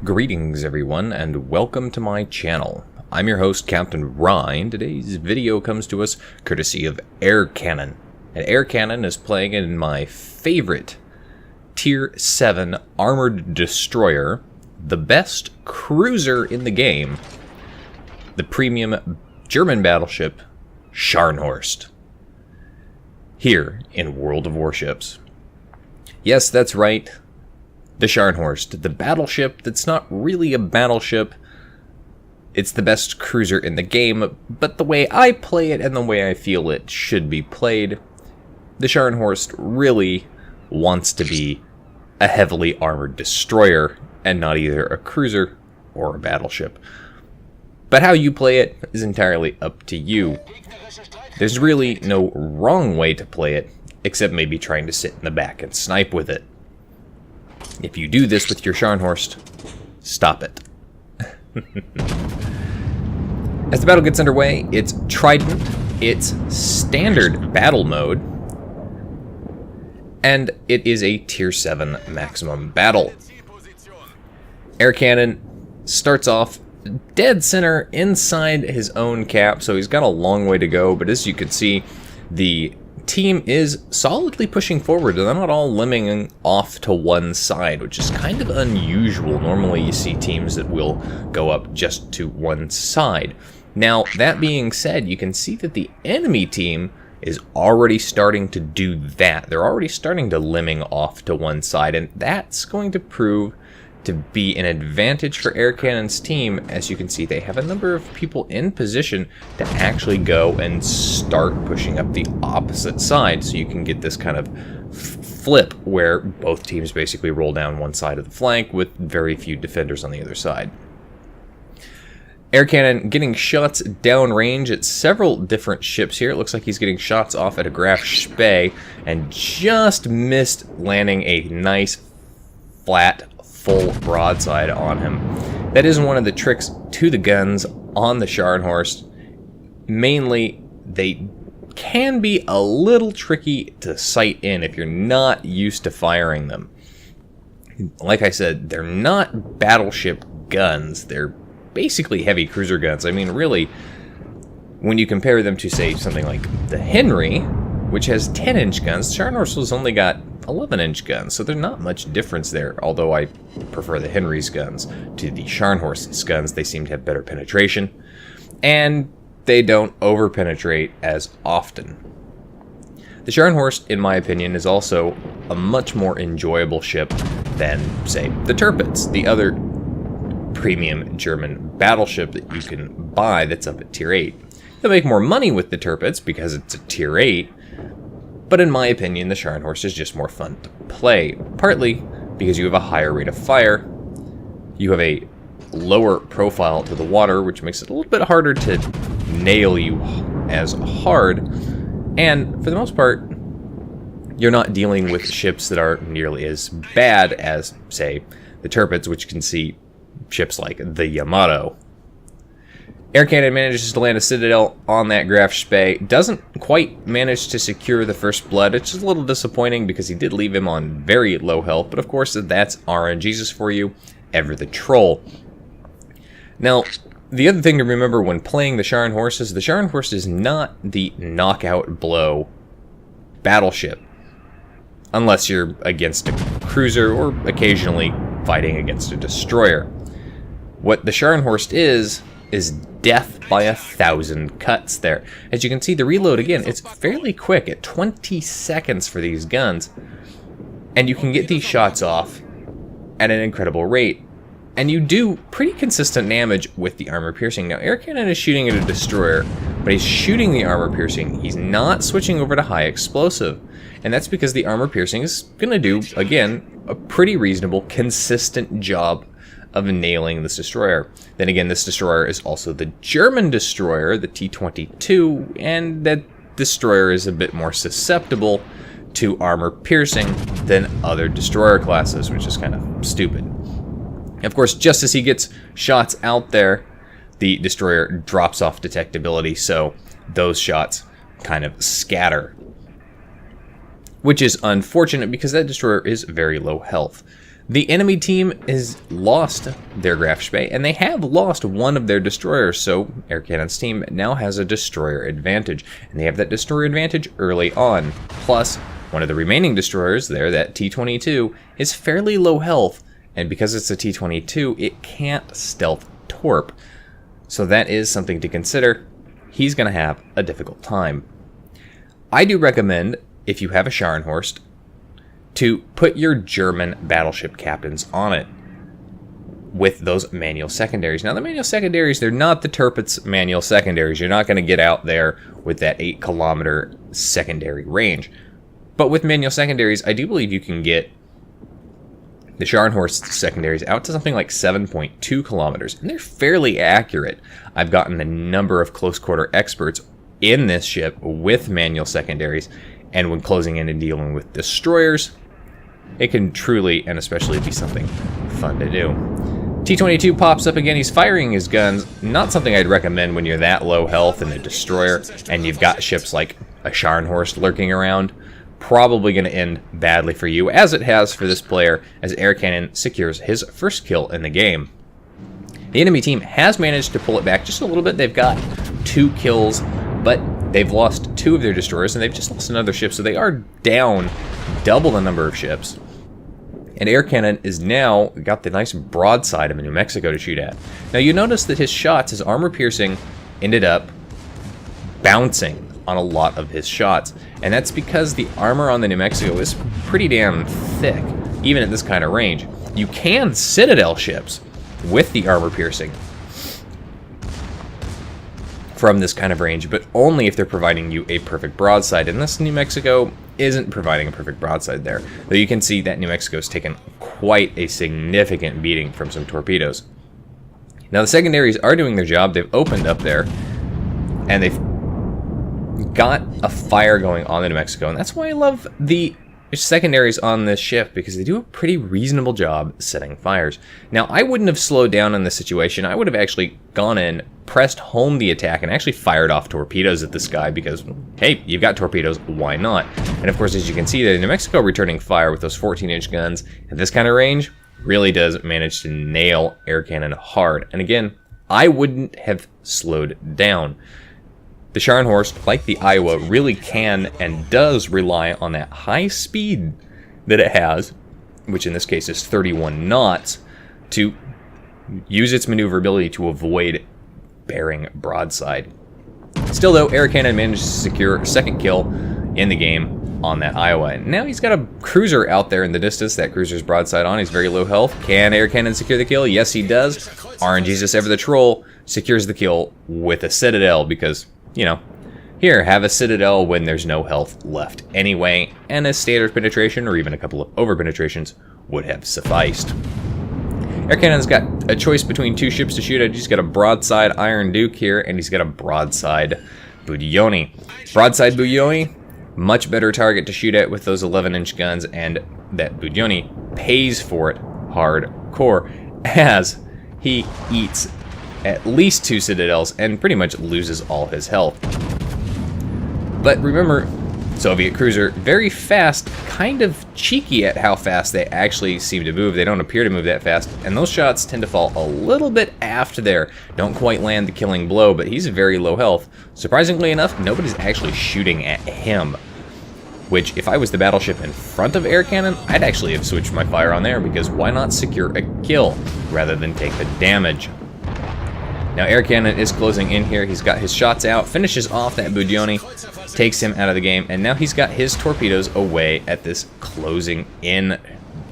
Greetings everyone, and welcome to my channel. I'm your host, Captain Ryan. Today's video comes to us courtesy of Airkanon. And Airkanon is playing in my favorite Tier 7 armored destroyer, the best cruiser in the game, the premium German battleship, Scharnhorst, here in World of Warships. Yes, that's right. The Scharnhorst, the battleship that's not really a battleship. It's the best cruiser in the game, but the way I play it and the way I feel it should be played, the Scharnhorst really wants to be a heavily armored destroyer and not either a cruiser or a battleship. But how you play it is entirely up to you. There's really no wrong way to play it, except maybe trying to sit in the back and snipe with it. If you do this with your Scharnhorst, stop it. As the battle gets underway, it's Trident, it's standard battle mode, and it is a Tier 7 maximum battle. Airkannon starts off dead center inside his own cap, so he's got a long way to go, but as you can see, the team is solidly pushing forward, and they're not all limbing off to one side, which is kind of unusual. Normally you see teams that will go up just to one side. Now, that being said, you can see that the enemy team is already starting to do that. They're already starting to limbing off to one side, and that's going to prove to be an advantage for Airkanon's team. As you can see, they have a number of people in position to actually go and start pushing up the opposite side, so you can get this kind of flip where both teams basically roll down one side of the flank with very few defenders on the other side. Airkannon getting shots downrange at several different ships here. It looks like he's getting shots off at a Graf Spee and just missed landing a nice flat full broadside on him. That is one of the tricks to the guns on the Scharnhorst. Mainly, they can be a little tricky to sight in if you're not used to firing them. Like I said, they're not battleship guns. They're basically heavy cruiser guns. I mean, really, when you compare them to, say, something like the Henry, which has 10-inch guns, the Scharnhorst has only got 11-inch guns, so there's not much difference there, although I prefer the Henry's guns to the Scharnhorst's guns. They seem to have better penetration, and they don't over-penetrate as often. The Scharnhorst, in my opinion, is also a much more enjoyable ship than, say, the Tirpitz, the other premium German battleship that you can buy that's up at Tier 8. You'll make more money with the Tirpitz because it's a Tier 8, but in my opinion, the Scharnhorst is just more fun to play, partly because you have a higher rate of fire, you have a lower profile to the water, which makes it a little bit harder to nail you as hard, and for the most part, you're not dealing with ships that are nearly as bad as, say, the Tirpitz, which can see ships like the Yamato. Airkannon manages to land a Citadel on that Graf Spee. Doesn't quite manage to secure the first blood, which is a little disappointing because he did leave him on very low health, but of course that's RNGesus for you, ever the troll. Now, the other thing to remember when playing the Scharnhorst is not the knockout blow battleship, unless you're against a cruiser or occasionally fighting against a destroyer. What the Scharnhorst is death by 1,000 cuts there. As you can see, the reload, again, it's fairly quick at 20 seconds for these guns, and you can get these shots off at an incredible rate, and you do pretty consistent damage with the armor piercing. Now, Airkannon is shooting at a destroyer, but he's shooting the armor piercing. He's not switching over to high explosive, and that's because the armor piercing is going to do, again, a pretty reasonable, consistent job of nailing this destroyer. Then again, this destroyer is also the German destroyer, the T-22, and that destroyer is a bit more susceptible to armor piercing than other destroyer classes, which is kind of stupid. Of course, just as he gets shots out there, the destroyer drops off detectability, so those shots kind of scatter, which is unfortunate because that destroyer is very low health. The enemy team has lost their Graf Spee, and they have lost one of their destroyers, so Airkanons' team now has a destroyer advantage, and they have that destroyer advantage early on. Plus, one of the remaining destroyers there, that T-22, is fairly low health, and because it's a T-22, it can't stealth torp. So that is something to consider. He's going to have a difficult time. I do recommend, if you have a Scharnhorst, to put your German battleship captains on it with those manual secondaries. Now, the manual secondaries, they're not the Tirpitz manual secondaries. You're not going to get out there with that 8-kilometer secondary range. But with manual secondaries, I do believe you can get the Scharnhorst secondaries out to something like 7.2 kilometers, and they're fairly accurate. I've gotten a number of close-quarter experts in this ship with manual secondaries, and when closing in and dealing with destroyers, it can truly and especially be something fun to do. T-22 pops up again. He's firing his guns. Not something I'd recommend when you're that low health in a destroyer and you've got ships like a Scharnhorst lurking around. Probably going to end badly for you, as it has for this player, as Airkanon secures his first kill in the game. The enemy team has managed to pull it back just a little bit. They've got 2 kills, but they've lost 2 of their destroyers, and they've just lost another ship, so they are down double the number of ships. And Airkanon is now got the nice broadside of a New Mexico to shoot at. Now you notice that his shots, his armor piercing, ended up bouncing on a lot of his shots, and that's because the armor on the New Mexico is pretty damn thick, even at this kind of range. You can Citadel ships with the armor piercing from this kind of range, but only if they're providing you a perfect broadside, and this New Mexico isn't providing a perfect broadside there. Though you can see that New Mexico's taken quite a significant beating from some torpedoes. Now the secondaries are doing their job. They've opened up there, and they've got a fire going on in New Mexico, and that's why I love the secondaries on this ship, because they do a pretty reasonable job setting fires. Now, I wouldn't have slowed down in this situation. I would have actually gone in, pressed home the attack, and actually fired off torpedoes at this guy because, hey, you've got torpedoes, why not? And of course, as you can see, that New Mexico returning fire with those 14-inch guns at this kind of range really does manage to nail Airkanon hard. And again, I wouldn't have slowed down. The Scharnhorst, like the Iowa, really can and does rely on that high speed that it has, which in this case is 31 knots, to use its maneuverability to avoid bearing broadside. Still though, Airkanon managed to secure a second kill in the game on that Iowa. And now he's got a cruiser out there in the distance. That cruiser's broadside on. He's very low health. Can Airkanon secure the kill? Yes, he does. RNGesus Ever the Troll secures the kill with a Citadel because, you know, here, have a Citadel when there's no health left anyway, and a standard penetration or even a couple of over penetrations would have sufficed. Airkanon's got a choice between 2 ships to shoot at. He's got a broadside Iron Duke here, and he's got a broadside Budyoni. Broadside Budyoni, much better target to shoot at with those 11-inch guns, and that Budyoni pays for it hardcore as he eats at least 2 Citadels and pretty much loses all his health. But remember, Soviet cruiser, very fast, kind of cheeky at how fast they actually seem to move. They don't appear to move that fast, and those shots tend to fall a little bit aft there. Don't quite land the killing blow, but he's very low health. Surprisingly enough, nobody's actually shooting at him, which, if I was the battleship in front of Airkanon, I'd actually have switched my fire on there, because why not secure a kill rather than take the damage? Now Airkanon is closing in here. He's got his shots out, finishes off that Budyoni, takes him out of the game, and now he's got his torpedoes away at this closing in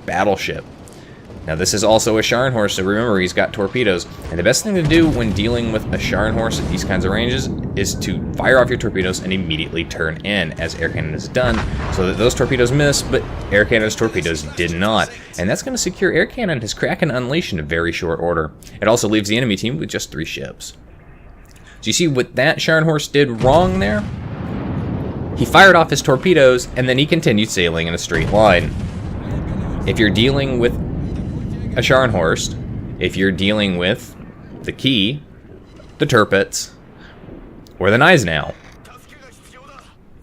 battleship. Now this is also a Scharnhorst, so remember he's got torpedoes. And the best thing to do when dealing with a Scharnhorst at these kinds of ranges is to fire off your torpedoes and immediately turn in, as Airkanon has done, so that those torpedoes miss, but Airkanon's torpedoes did not. And that's going to secure Airkanon his Kraken Unleash in a very short order. It also leaves the enemy team with just 3 ships. So you see what that Scharnhorst did wrong there? He fired off his torpedoes, and then he continued sailing in a straight line. If you're dealing with a Scharnhorst, if you're dealing with the Key, the Tirpitz, or the Gneisenau,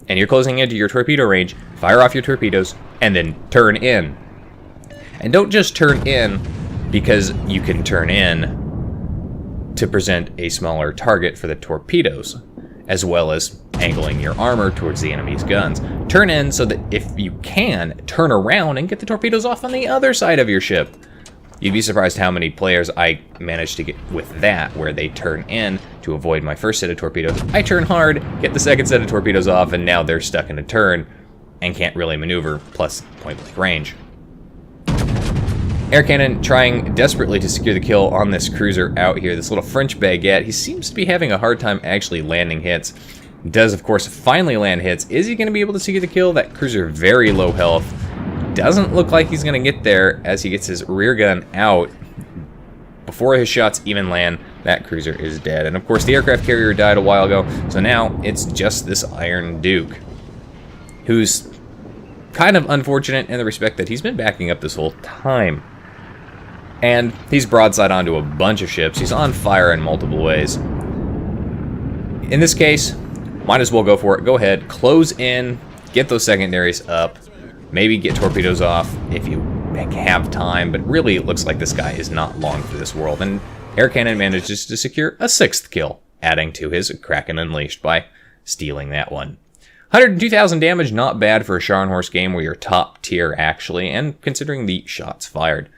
and you're closing into your torpedo range, fire off your torpedoes, and then turn in. And don't just turn in because you can turn in to present a smaller target for the torpedoes, as well as angling your armor towards the enemy's guns. Turn in so that if you can, turn around and get the torpedoes off on the other side of your ship. You'd be surprised how many players I managed to get with that, where they turn in to avoid my first set of torpedoes. I turn hard, get the second set of torpedoes off, and now they're stuck in a turn and can't really maneuver, plus point-blank range. Air cannon trying desperately to secure the kill on this cruiser out here, this little French baguette. He seems to be having a hard time actually landing hits. Does, of course, finally land hits. Is he going to be able to secure the kill? That cruiser very low health. Doesn't look like he's going to get there as he gets his rear gun out. Before his shots even land, that cruiser is dead. And, of course, the aircraft carrier died a while ago, so now it's just this Iron Duke, who's kind of unfortunate in the respect that he's been backing up this whole time. And he's broadside onto a bunch of ships. He's on fire in multiple ways. In this case, might as well go for it. Go ahead, close in, get those secondaries up, maybe get torpedoes off if you have time, but really it looks like this guy is not long for this world. And Air Cannon manages to secure a 6th kill, adding to his Kraken Unleashed by stealing that one. 102,000 damage, not bad for a Scharnhorst game where you're top tier actually, and considering the shots fired.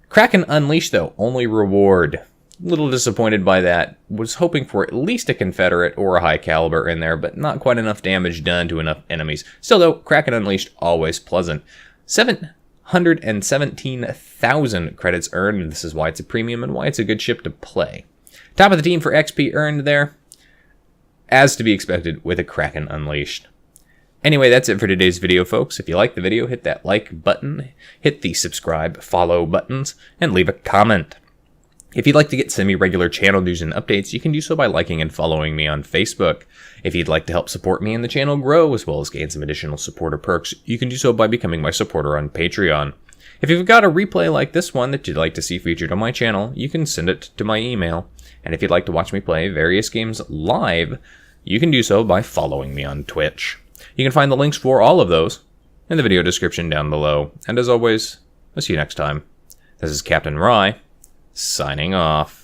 Kraken Unleashed, though, only reward. A little disappointed by that. Was hoping for at least a Confederate or a high caliber in there, but not quite enough damage done to enough enemies. Still, though, Kraken Unleashed, always pleasant. 717,000 credits earned. This is why it's a premium and why it's a good ship to play. Top of the team for XP earned there, as to be expected with a Kraken Unleashed. Anyway, that's it for today's video, folks. If you liked the video, hit that like button, hit the subscribe, follow buttons, and leave a comment. If you'd like to get semi-regular channel news and updates, you can do so by liking and following me on Facebook. If you'd like to help support me and the channel grow, as well as gain some additional supporter perks, you can do so by becoming my supporter on Patreon. If you've got a replay like this one that you'd like to see featured on my channel, you can send it to my email. And if you'd like to watch me play various games live, you can do so by following me on Twitch. You can find the links for all of those in the video description down below. And as always, I'll see you next time. This is Captain Rye, signing off.